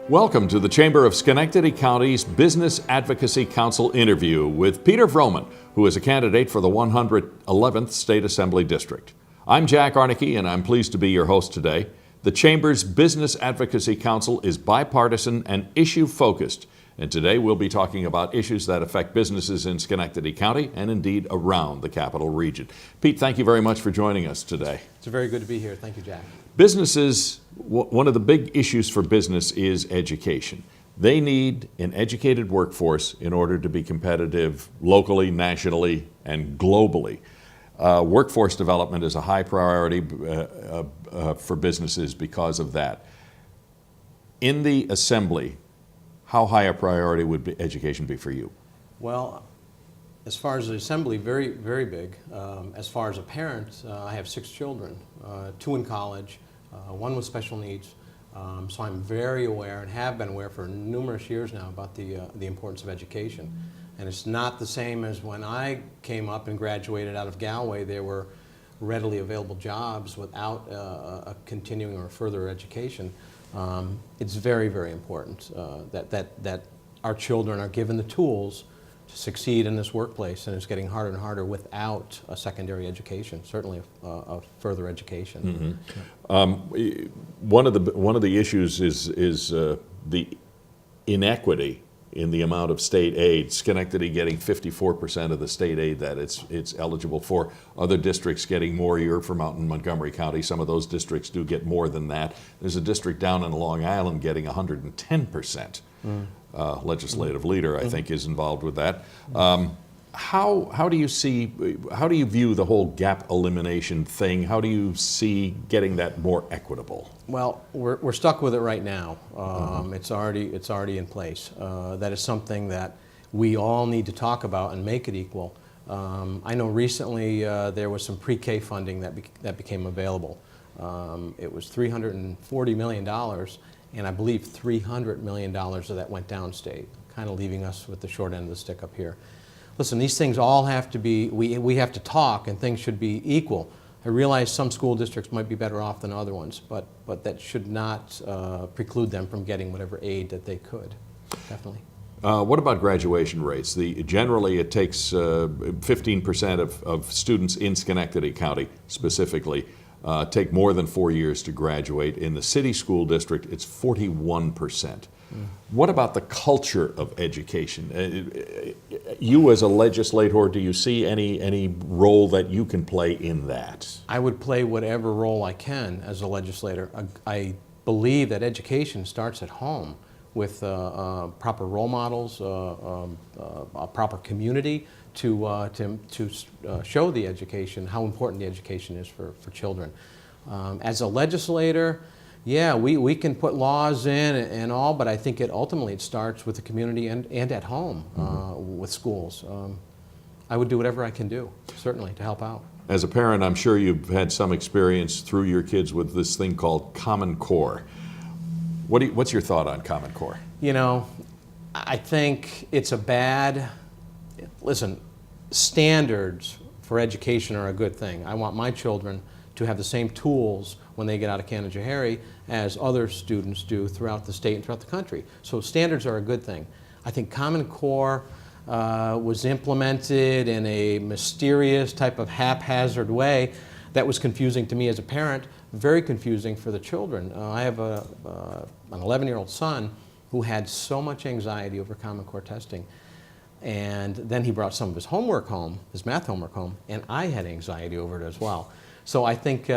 Welcome to the Chamber of Schenectady County's Business Advocacy Council interview with Peter Vroman, who is a candidate for the 111th State Assembly District. I'm Jack Aernecke, and I'm pleased to be your host today. The Chamber's Business Advocacy Council is bipartisan and issue-focused, and today we'll be talking about issues that affect businesses in Schenectady County and indeed around the capital region. Pete, thank you very much for joining us today. It's very good to be here. Thank you, Jack. Businesses, one of the big issues for business is education. They need an educated workforce in order to be competitive locally, nationally, and globally. Workforce development is a high priority for businesses because of that. In the Assembly, how high a priority would education be for you? Well, as far as the Assembly, very, very big. As far as a parent, I have 6 children, 2 in college, 1 with special needs. So I'm very aware and have been aware for numerous years now about the importance of education. And it's not the same as when I came up and graduated out of Galway. There were readily available jobs without a continuing or further education. It's very, very important that our children are given the tools to succeed in this workplace, and it's getting harder and harder without a secondary education, certainly a further education. Mm-hmm. One of the issues is the inequity in the amount of state aid. Schenectady getting 54% of the state aid that it's eligible for. Other districts getting more. You heard from out in Montgomery County. Some of those districts do get more than that. There's a district down in Long Island getting 110%. Legislative leader, I think, is involved with that. How do you view the whole gap elimination thing? How do you see getting that more equitable? Well, we're stuck with it right now. It's already in place. That is something that we all need to talk about and make it equal. I know recently there was some pre-K funding that became available. It was $340 million. And I believe $300 million of that went downstate, kind of leaving us with the short end of the stick up here. Listen, these things all have to be, we have to talk, and things should be equal. I realize some school districts might be better off than other ones, but that should not preclude them from getting whatever aid that they could, definitely. What about graduation rates? Generally, it takes 15% of students in Schenectady County specifically take more than 4 years to graduate. In the city school district, it's 41%. What about the culture of education? You as a legislator, do you see any role that you can play in that? I would play whatever role I can as a legislator. I believe that education starts at home with proper role models, a proper community to show the education, how important the education is for children. As a legislator, yeah, we can put laws in and all, but I think ultimately it starts with the community and at home with schools. I would do whatever I can do, certainly, to help out. As a parent, I'm sure you've had some experience through your kids with this thing called Common Core. What's your thought on Common Core? You know, I think it's a bad, listen, standards for education are a good thing. I want my children to have the same tools when they get out of Canajoharie as other students do throughout the state and throughout the country. So standards are a good thing. I think Common Core was implemented in a mysterious type of haphazard way that was confusing to me as a parent, very confusing for the children. I have an 11-year-old son who had so much anxiety over Common Core testing. And then he brought some of his homework home, his math homework home, and I had anxiety over it as well. So I think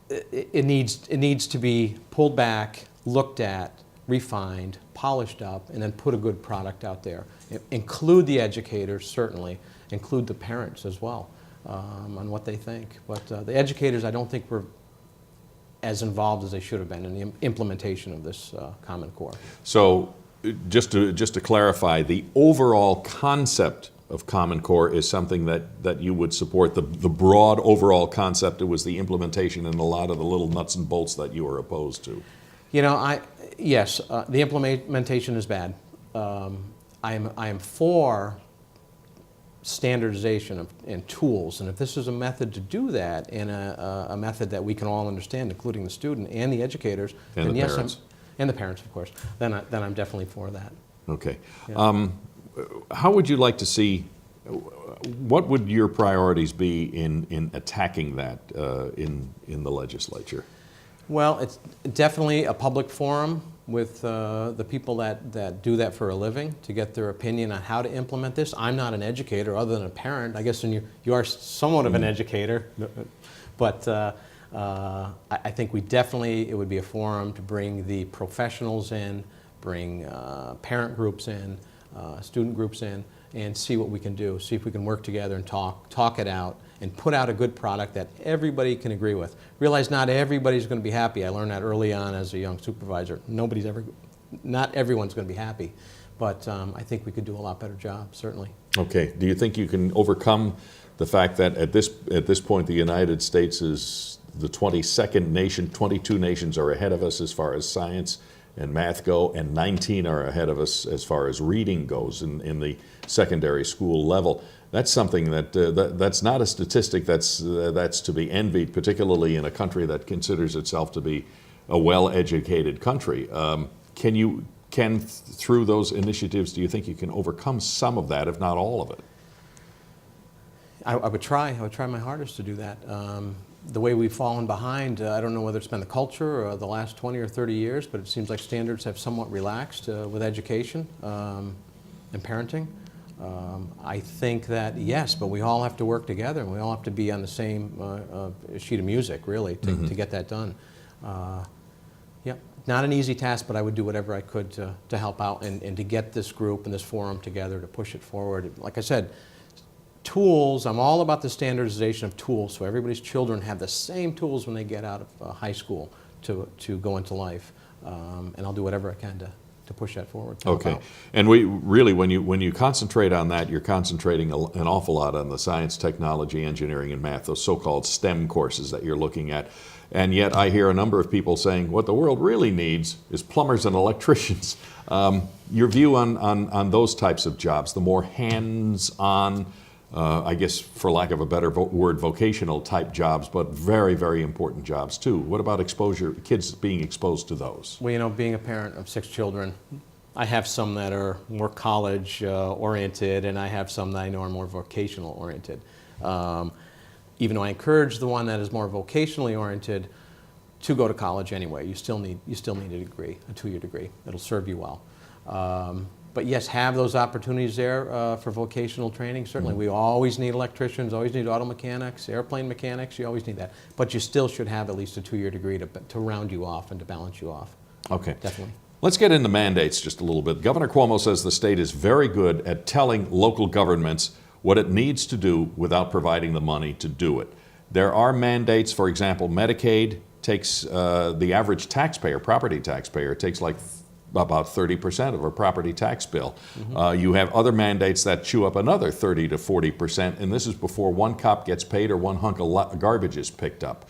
it needs to be pulled back, looked at, refined, polished up, and then put a good product out there. Include the educators, certainly. Include the parents as well on what they think. But the educators, I don't think were as involved as they should have been in the implementation of this Common Core. So just to clarify, the overall concept of Common Core is something that you would support. The broad overall concept, it was the implementation and a lot of the little nuts and bolts that you were opposed to. You know, yes, the implementation is bad. I am for standardization and tools, and if this is a method to do that, and a method that we can all understand, including the student and the educators, and then the yes, parents. and the parents, of course, then I'm definitely for that. Okay. Yeah. How would you like to see, what would your priorities be in attacking that in the legislature? Well, it's definitely a public forum with the people that do that for a living to get their opinion on how to implement this. I'm not an educator other than a parent. I guess you are somewhat of an educator, but I think it would be a forum to bring the professionals in, bring parent groups in, student groups in, and see what we can do, see if we can work together and talk it out, and put out a good product that everybody can agree with. Realize not everybody's going to be happy. I learned that early on as a young supervisor. Not everyone's going to be happy, but I think we could do a lot better job, certainly. Okay. Do you think you can overcome the fact that at this point the United States is the 22nd nation, 22 nations are ahead of us as far as science and math go, and 19 are ahead of us as far as reading goes in the secondary school level? That's something that's not a statistic that's to be envied, particularly in a country that considers itself to be a well-educated country. Through those initiatives, do you think you can overcome some of that, if not all of it? I would try my hardest to do that. The way we've fallen behind, I don't know whether it's been the culture or the last 20 or 30 years, but it seems like standards have somewhat relaxed with education and parenting. I think that, yes, but we all have to work together, and we all have to be on the same sheet of music, really, to get that done. Yeah, not an easy task, but I would do whatever I could to help out and to get this group and this forum together to push it forward. Like I said, tools, I'm all about the standardization of tools, so everybody's children have the same tools when they get out of high school to go into life. And I'll do whatever I can to push that forward. Okay, and we really, when you concentrate on that, you're concentrating an awful lot on the science, technology, engineering, and math, those so-called STEM courses that you're looking at. And yet I hear a number of people saying what the world really needs is plumbers and electricians. Your view on those types of jobs, the more hands-on, I guess for lack of a better word, vocational type jobs, but very, very important jobs too. What about exposure, kids being exposed to those? Well, being a parent of 6 children, I have some that are more college oriented, and I have some that I know are more vocational oriented. Even though I encourage the one that is more vocationally oriented to go to college anyway, you still need a degree, a 2-year degree. It'll serve you well. But yes, have those opportunities there for vocational training. Certainly, we always need electricians, always need auto mechanics, airplane mechanics. You always need that. But you still should have at least a 2-year degree to round you off and to balance you off. Okay. Definitely. Let's get into mandates just a little bit. Governor Cuomo says the state is very good at telling local governments what it needs to do without providing the money to do it. There are mandates. For example, Medicaid takes the average taxpayer, property taxpayer, takes like about 30% of a property tax bill. You have other mandates that chew up another 30 to 40%, and this is before one cop gets paid or one hunk of garbage is picked up.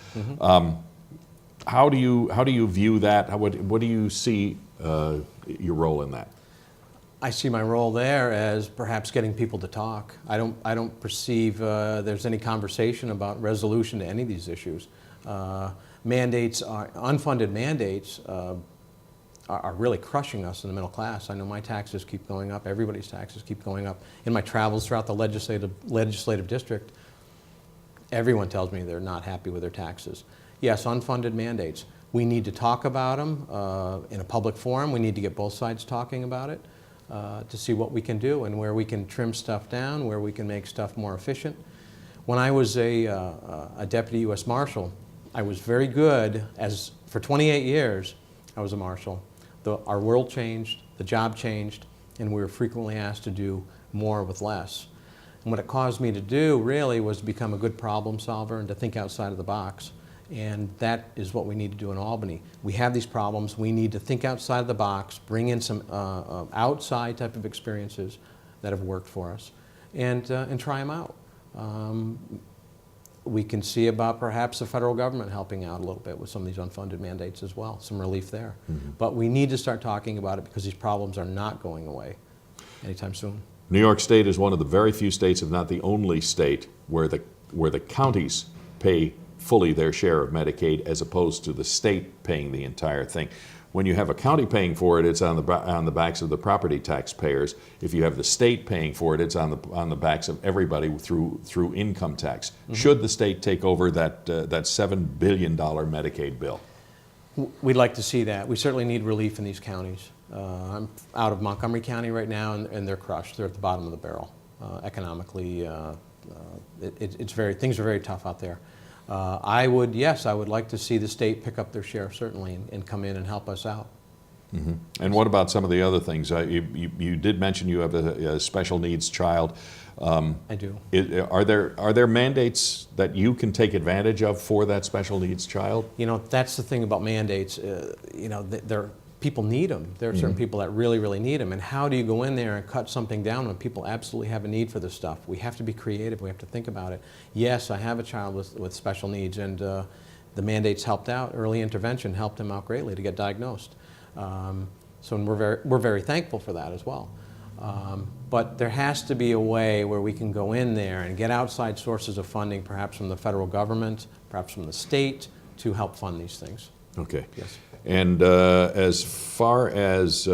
How do you view that? What do you see your role in that? I see my role there as perhaps getting people to talk. I don't perceive there's any conversation about resolution to any of these issues. Mandates are unfunded mandates. Are really crushing us in the middle class. I know my taxes keep going up. Everybody's taxes keep going up. In my travels throughout the legislative district, everyone tells me they're not happy with their taxes. Yes, unfunded mandates. We need to talk about them in a public forum. We need to get both sides talking about it to see what we can do and where we can trim stuff down, where we can make stuff more efficient. When I was a deputy U.S. Marshal, I was very good, for 28 years, I was a marshal. Our world changed, the job changed, and we were frequently asked to do more with less. And what it caused me to do, really, was to become a good problem solver and to think outside of the box. And that is what we need to do in Albany. We have these problems. We need to think outside of the box, bring in some outside type of experiences that have worked for us, and try them out. We can see about perhaps the federal government helping out a little bit with some of these unfunded mandates as well, some relief there. But we need to start talking about it because these problems are not going away anytime soon. New York State is one of the very few states, if not the only state, where the counties pay fully their share of Medicaid as opposed to the state paying the entire thing. When you have a county paying for it, it's on the backs of the property taxpayers. If you have the state paying for it, it's on the backs of everybody through income tax. Should the state take over that $7 billion Medicaid bill? We'd like to see that. We certainly need relief in these counties. I'm out of Montgomery County right now, and they're crushed. They're at the bottom of the barrel economically. Things are very tough out there. I would like to see the state pick up their share, certainly, and come in and help us out. Mm-hmm. And what about some of the other things? You did mention you have a special needs child. I do. Are there mandates that you can take advantage of for that special needs child? You know, that's the thing about mandates. People need them. There are certain people that really, really need them. And how do you go in there and cut something down when people absolutely have a need for this stuff? We have to be creative. We have to think about it. Yes, I have a child with special needs, and the mandates helped out. Early intervention helped him out greatly to get diagnosed. We're very thankful for that as well. But there has to be a way where we can go in there and get outside sources of funding, perhaps from the federal government, perhaps from the state, to help fund these things. Okay. Yes. And as far as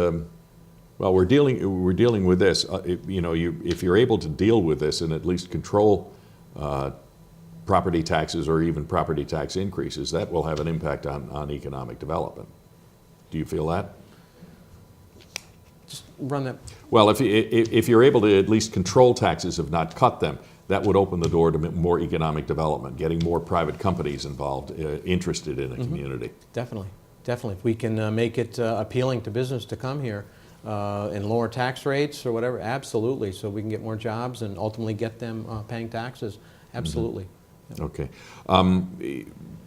we're dealing with this. If you're able to deal with this and at least control property taxes or even property tax increases, that will have an impact on economic development. Do you feel that? Just run that. Well, if you're able to at least control taxes, if not cut them, that would open the door to more economic development, getting more private companies involved, interested in a community. Definitely. If we can make it appealing to business to come here and lower tax rates or whatever, absolutely, so we can get more jobs and ultimately get them paying taxes, absolutely. Okay.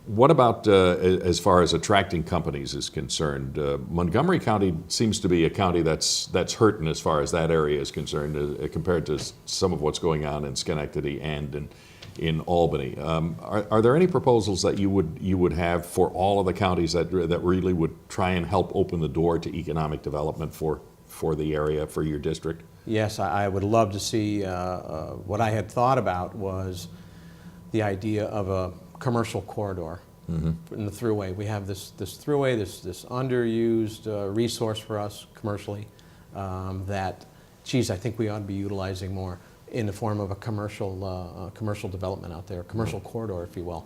What about as far as attracting companies is concerned? Montgomery County seems to be a county that's hurting as far as that area is concerned compared to some of what's going on in Schenectady and in Albany. Are there any proposals that you would have for all of the counties that really would try and help open the door to economic development for the area, for your district? Yes, I would love to see. What I had thought about was the idea of a commercial corridor in the thruway. We have this thruway, this underused resource for us commercially that, I think we ought to be utilizing more in the form of a commercial development out there, a commercial corridor, if you will.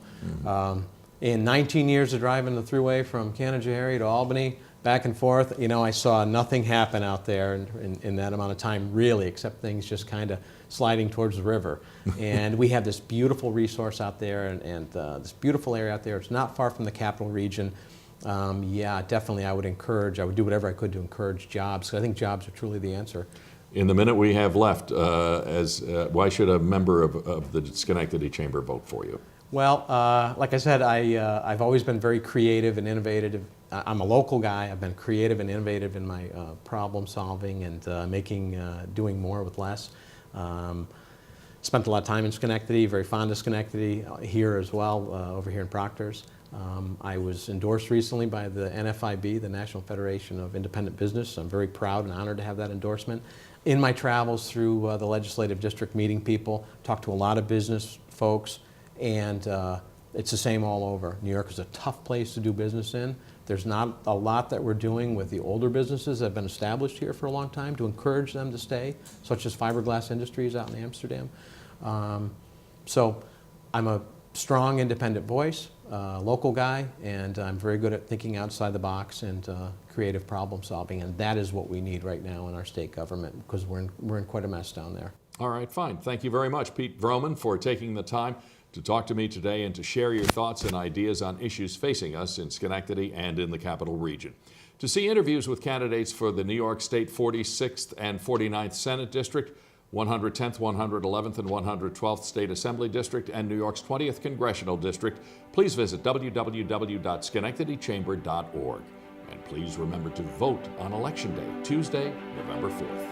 In 19 years of driving the thruway from Canajoharie to Albany, back and forth, I saw nothing happen out there in that amount of time, really, except things just kind of sliding towards the river. And we have this beautiful resource out there and this beautiful area out there. It's not far from the capital region. Definitely I would do whatever I could to encourage jobs, because I think jobs are truly the answer. In the minute we have left, why should a member of the Schenectady Chamber vote for you? Well, like I said, I've always been very creative and innovative. I'm a local guy. I've been creative and innovative in my problem solving and doing more with less. Spent a lot of time in Schenectady, very fond of Schenectady, here as well, over here in Proctor's. I was endorsed recently by the NFIB, the National Federation of Independent Business. I'm very proud and honored to have that endorsement. In my travels through the legislative district, meeting people, talked to a lot of business folks, and it's the same all over. New York is a tough place to do business in. There's not a lot that we're doing with the older businesses that have been established here for a long time to encourage them to stay, such as fiberglass industries out in Amsterdam. So I'm a strong independent voice, local guy, and I'm very good at thinking outside the box and creative problem solving, and that is what we need right now in our state government, because we're in quite a mess down there. All right, fine. Thank you very much, Pete Vroman, for taking the time to talk to me today and to share your thoughts and ideas on issues facing us in Schenectady and in the Capital Region. To see interviews with candidates for the New York State 46th and 49th Senate District, 110th, 111th, and 112th State Assembly District, and New York's 20th Congressional District, please visit www.schenectadychamber.org. And please remember to vote on Election Day, Tuesday, November 4th.